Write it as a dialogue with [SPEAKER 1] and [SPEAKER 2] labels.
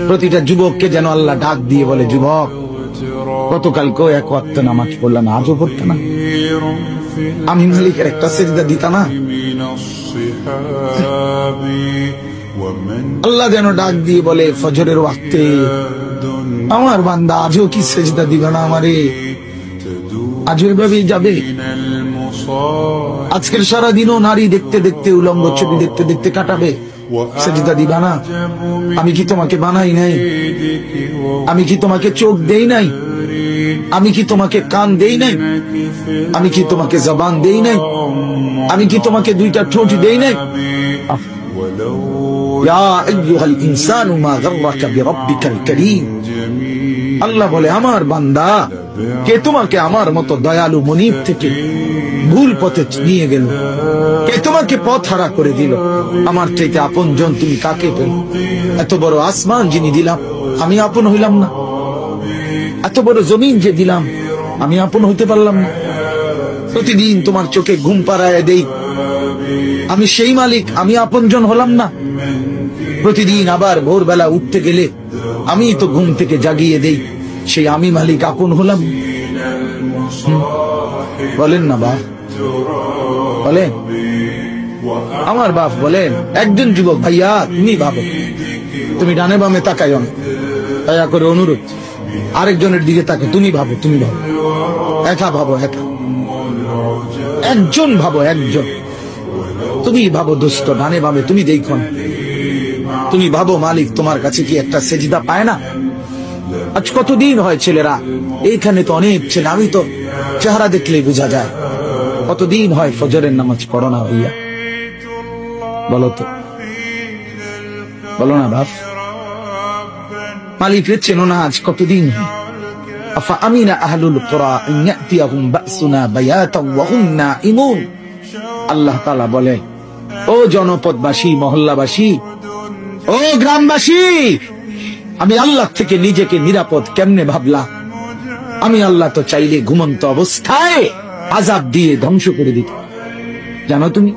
[SPEAKER 1] প্রতিটা যুবককে যেন আল্লাহ ডাক দিয়ে বলে, যুবক গতকালকেও এক ওয়াক্ত নামাজ পড়লা না, আজও পড়তে না, আমি মালিকের একটা সেজদা দিতা না। আল্লাহ যেন ডাক দিয়ে বলে ফজরের ওয়াক্তে, আমার বান্দা আজও কি সেজদা দিবা না আমারে? আজও এভাবেই যাবে? আজকের সারাদিনও নারী দেখতে দেখতে, উলঙ্গ ছবি দেখতে দেখতে কাটাবে, সেজদা দিবা না? আমি কি তোমাকে বানাই নাই? আমি কি তোমাকে চোখ দেই নাই? আমি কি তোমাকে কান দেই নাই? আমি কি তোমাকে জবান দেই নাই? আমি কি তোমাকে দুইটা ঠোঁট দেই নাই? ইয়া আইয়ুহাল ইনসানু মা গাররাকা বিরাব্বিকাল কারীম। আল্লাহ বলে, আমার বান্দা, কে তোমাকে আমার মতো দয়ালু মনিব থেকে ভুল পথে নিয়ে গেল? কে তোমাকে পথ হারা করে দিল? আমার থেকে আপন জন তুমি কাকে পেল? এত বড় আসমান যিনি দিলাম, আমি আপন হইলাম না? এত বড় জমিন যে দিলাম, আমি আপন হইতে পারলাম না? প্রতিদিন তোমার চোখে ঘুম পাড়ায় দেই, আমি সেই মালিক, আমি আপন জন হলাম না? প্রতিদিন আবার ভোরবেলা উঠতে গেলে আমি তো ঘুম থেকে জাগিয়ে দেই, সেই আমি মালিক আপন হলাম? বলেন না বাপ, বলেন। আমার বাপ বলেন, একজন যুবক, ভাইয়া তুমি ভাবো, তুমি ডানে বামে তাকাইও না, দয়া করে অনুরোধ, আরেকজনের দিকে তাকে, তুমি ভাবো, তুমি ভাবো, একা ভাবো, একা, একজন ভাবো, একজন। তুমি ভাবো দোস্ত, ডানে বামে তুমি দেখো না, তুমি ভাবো মালিক তোমার কাছে কি একটা সেজদা পায় না? আজ কতদিন হয় ছেলেরা, এইখানে তো অনেক ছেলে, আমি তো চেহারা দেখলেই বোঝা যায়, কতদিন হয় ফজরের নামাজ পড়ো না ভাইয়া? বলো তো, বলো না বাপ। মালিকের চেনো না আজ কতদিন? আফা আমিনা আহলুল কুরা আন ইয়াতিয়াহুম বাসুনা বায়াতাও ওয়া হুম নাঈমুন। আল্লাহ তাআলা বলে, ও জনপদবাসী, মহল্লাবাসী, ও গ্রামবাসী, আমি আল্লাহ থেকে নিজেকে নিরাপদ কেমনে ভাবলাম? আমি আল্লাহ তো চাইলে ঘুমন্ত অবস্থায় আযাব দিয়ে ধ্বংস করে দিত, জানো তুমি?